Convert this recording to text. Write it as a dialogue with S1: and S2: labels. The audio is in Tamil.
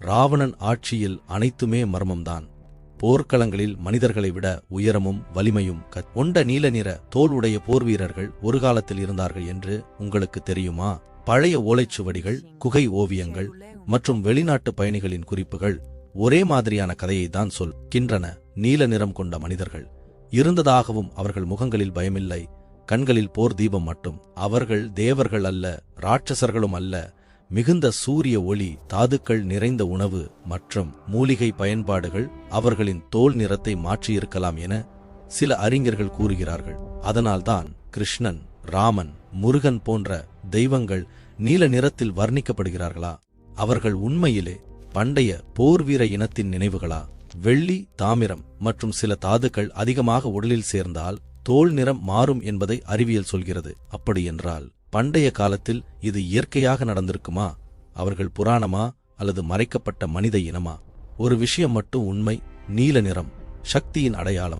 S1: ராவணன் ஆட்சியில் அனைத்துமே மர்மம்தான். போர்க்களங்களில் மனிதர்களை விட உயரமும் வலிமையும் கொண்ட நீல நிற தோல் உடைய போர் வீரர்கள் ஒரு காலத்தில் இருந்தார்கள் என்று உங்களுக்கு தெரியுமா? பழைய ஓலைச்சுவடிகள், குகை ஓவியங்கள் மற்றும் வெளிநாட்டு பயணிகளின் குறிப்புகள் ஒரே மாதிரியான கதையை தான் சொல்கின்றன. நீல நிறம் கொண்ட மனிதர்கள் இருந்ததாகவும் அவர்கள் முகங்களில் பயமில்லை, கண்களில் போர் தீபம் மட்டும். அவர்கள் தேவர்கள் அல்ல, ராட்சசர்களும் அல்ல. மிகுந்த சூரிய ஒளி, தாதுக்கள் நிறைந்த உணவு மற்றும் மூலிகை பயன்பாடுகள் அவர்களின் தோல் நிறத்தை மாற்றியிருக்கலாம் என சில அறிஞர்கள் கூறுகிறார்கள். அதனால்தான் கிருஷ்ணன், ராமன், முருகன் போன்ற தெய்வங்கள் நீல நிறத்தில் வர்ணிக்கப்படுகிறார்களா? அவர்கள் உண்மையிலே பண்டைய போர்வீர இனத்தின் நினைவுகளா? வெள்ளி, தாமிரம் மற்றும் சில தாதுக்கள் அதிகமாக உடலில் சேர்ந்தால் தோல் நிறம் மாறும் என்பதை அறிவியல் சொல்கிறது. அப்படியென்றால் பண்டைய காலத்தில் இது இயற்கையாக நடந்திருக்குமா? அவர்கள் புராணமா அல்லது மறைக்கப்பட்ட மனித இனமா? ஒரு விஷயம் மட்டும் உண்மை, நீல நிறம் சக்தியின் அடையாளம்.